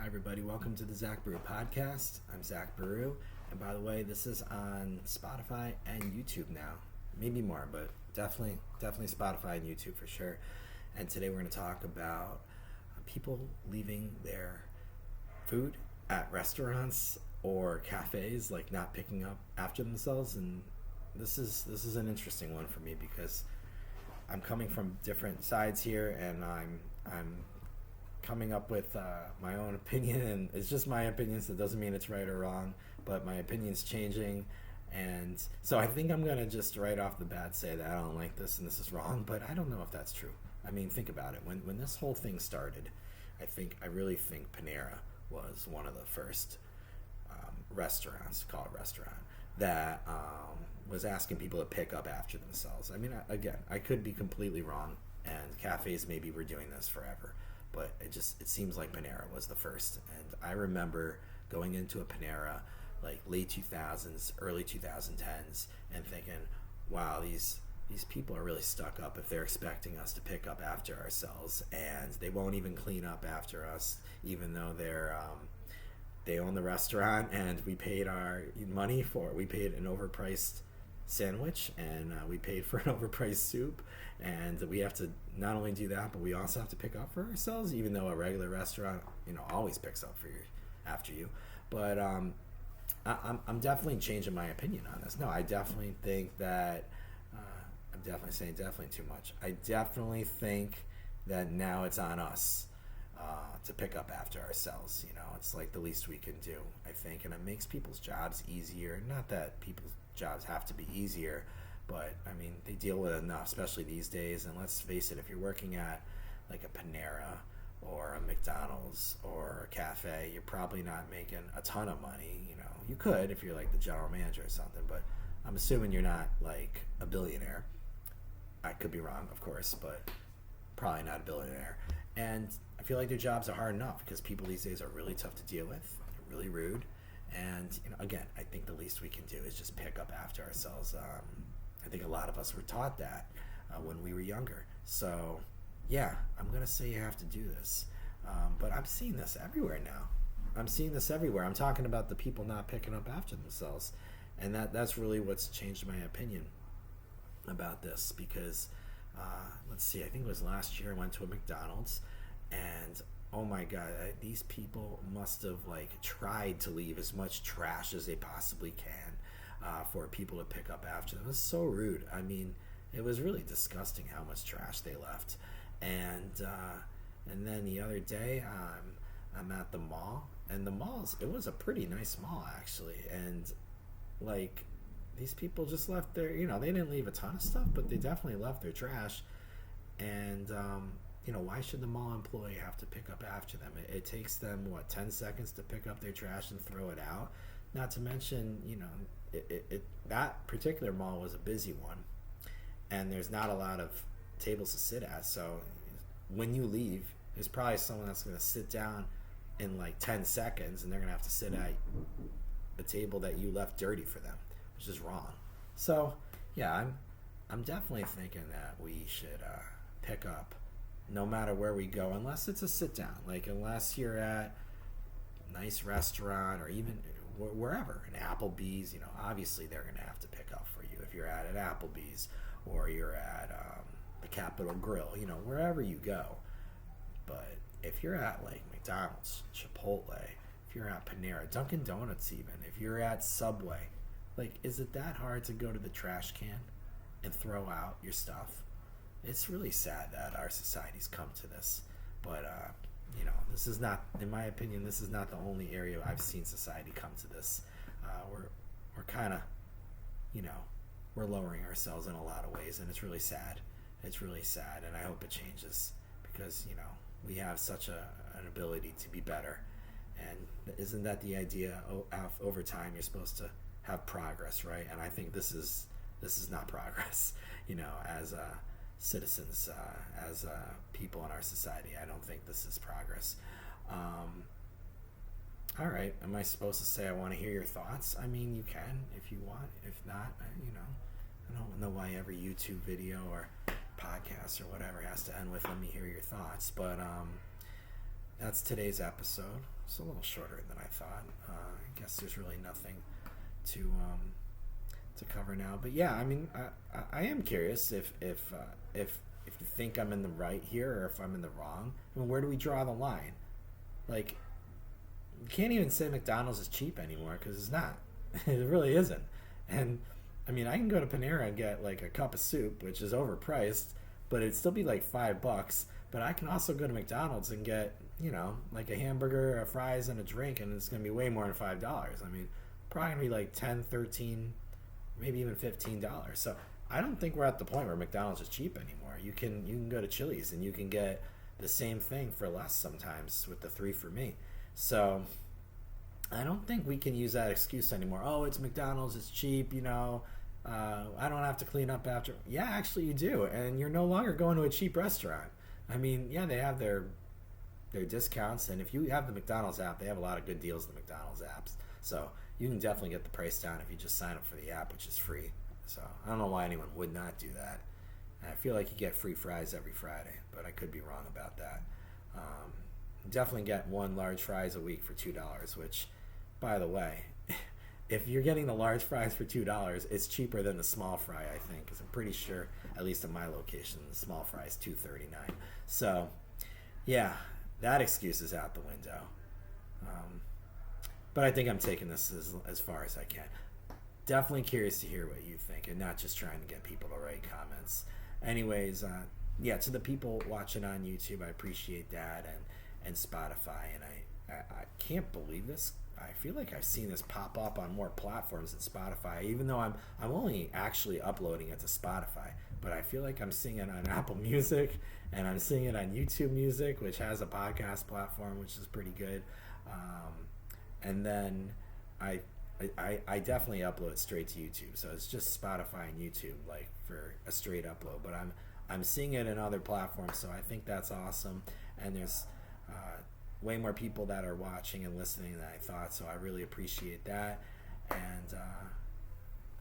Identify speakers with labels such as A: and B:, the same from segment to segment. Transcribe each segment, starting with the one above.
A: everybody. Welcome to the Zach Baru podcast. I'm Zach Baru. And by the way, this is on Spotify and YouTube now. Maybe more, but definitely Spotify and YouTube for sure. And today we're going to talk about people leaving their food at restaurants or cafes, like not picking up after themselves. And this is an interesting one for me because I'm coming from different sides here, and I'm coming up with my own opinion, and it's just my opinion, so it doesn't mean it's right or wrong, but my opinion's changing. And so I think I'm gonna just right off the bat say that I don't like this and this is wrong, but I don't know if that's true. I mean, think about it. When this whole thing started, I really think Panera was one of the first restaurants, call it restaurant, that was asking people to pick up after themselves. I mean, again, I could be completely wrong, and cafes maybe were doing this forever, but it seems like Panera was the first. And I remember going into a Panera like late 2000s, early 2010s, and thinking, wow, these people are really stuck up if they're expecting us to pick up after ourselves, and they won't even clean up after us, even though they own the restaurant and we paid our money for it. We paid an overpriced sandwich, and we paid for an overpriced soup, and we have to not only do that, but we also have to pick up for ourselves, even though a regular restaurant always picks up for you after you. But I'm definitely changing my opinion on this. No, I definitely think that I'm definitely saying definitely too much. I definitely think that now it's on us to pick up after ourselves. It's like the least we can do, I think, and it makes people's jobs easier. Not that people's jobs have to be easier, but I mean, they deal with it enough, especially these days. And let's face it, if you're working at like a Panera or a McDonald's or a cafe, you're probably not making a ton of money. You could if you're like the general manager or something, but I'm assuming you're not like a billionaire. I could be wrong, of course, but probably not a billionaire. And I feel like their jobs are hard enough because people these days are really tough to deal with. They're really rude. And, again, I think the least we can do is just pick up after ourselves. I think a lot of us were taught that when we were younger. So, yeah, I'm going to say you have to do this. But I'm seeing this everywhere now. I'm talking about the people not picking up after themselves. And that's really what's changed my opinion about this because, let's see, I think it was last year I went to a McDonald's, and oh my god, these people must have tried to leave as much trash as they possibly can for people to pick up after them. It was so rude. I mean, it was really disgusting how much trash they left. And then the other day, I'm at the mall, and it was a pretty nice mall actually, and these people just left their, they didn't leave a ton of stuff, but they definitely left their trash. And why should the mall employee have to pick up after them? It takes them 10 seconds to pick up their trash and throw it out. Not to mention, that particular mall was a busy one, and there's not a lot of tables to sit at. So when you leave, there's probably someone that's going to sit down in 10 seconds, and they're going to have to sit at a table that you left dirty for them, which is wrong. So yeah, I'm definitely thinking that we should pick up no matter where we go, unless it's a sit down, unless you're at a nice restaurant or even wherever, an Applebee's, obviously they're going to have to pick up for you if you're at an Applebee's or you're at the Capitol Grill, wherever you go. But if you're at McDonald's, Chipotle, if you're at Panera, Dunkin' Donuts, even if you're at Subway, is it that hard to go to the trash can and throw out your stuff? It's really sad that our society's come to this. But this is not, in my opinion, this is not the only area I've seen society come to this. We're kind of, we're lowering ourselves in a lot of ways, and it's really sad. It's really sad, and I hope it changes because we have such an ability to be better. And isn't that the idea? Over time, you're supposed to have progress, right? And I think this is not progress. As citizens, as people in our society, I don't think this is progress. All right, am I supposed to say I want to hear your thoughts? I mean, you can if you want. If not, I don't know why every YouTube video or podcast or whatever has to end with "let me hear your thoughts." But that's today's episode. It's a little shorter than I thought. I guess there's really nothing to cover now. But yeah, I mean, I am curious if you think I'm in the right here or if I'm in the wrong. I mean, where do we draw the line? Like, you can't even say McDonald's is cheap anymore because it's not. It really isn't. And I mean, I can go to Panera and get like a cup of soup, which is overpriced, but it'd still be like $5. But I can also go to McDonald's and get, like a hamburger, a fries, and a drink, and it's going to be way more than $5. I mean, probably going to be like 10, 13, maybe even $15. So I don't think we're at the point where McDonald's is cheap anymore. You can go to Chili's and you can get the same thing for less sometimes with the 3 for Me. So I don't think we can use that excuse anymore. Oh, it's McDonald's, it's cheap, I don't have to clean up after. Yeah, actually you do, and you're no longer going to a cheap restaurant. I mean, yeah, they have their discounts, and if you have the McDonald's app, they have a lot of good deals in the McDonald's apps. So you can definitely get the price down if you just sign up for the app, which is free. So I don't know why anyone would not do that. I feel like you get free fries every Friday, but I could be wrong about that. Definitely get 1 large fries a week for $2, which, by the way, if you're getting the large fries for $2, it's cheaper than the small fry, I think, because I'm pretty sure, at least in my location, the small fry is $2.39. So, yeah, that excuse is out the window. But I think I'm taking this as far as I can. Definitely curious to hear what you think, and not just trying to get people to write comments. Anyways, yeah, to the people watching on YouTube, I appreciate that, and Spotify, and I can't believe this. I feel like I've seen this pop up on more platforms than Spotify, even though I'm only actually uploading it to Spotify. But I feel like I'm seeing it on Apple Music, and I'm seeing it on YouTube Music, which has a podcast platform, which is pretty good. And then I definitely upload straight to YouTube, so it's just Spotify and YouTube, like for a straight upload. But I'm seeing it in other platforms, so I think that's awesome. And there's way more people that are watching and listening than I thought, so I really appreciate that. And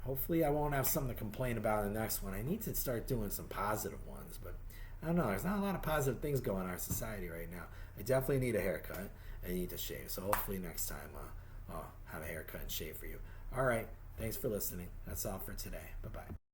A: hopefully I won't have something to complain about in the next one. I need to start doing some positive ones, but I don't know. There's not a lot of positive things going on in our society right now. I definitely need a haircut. I need to shave, so hopefully next time I'll have a haircut and shave for you. All right, thanks for listening. That's all for today. Bye-bye.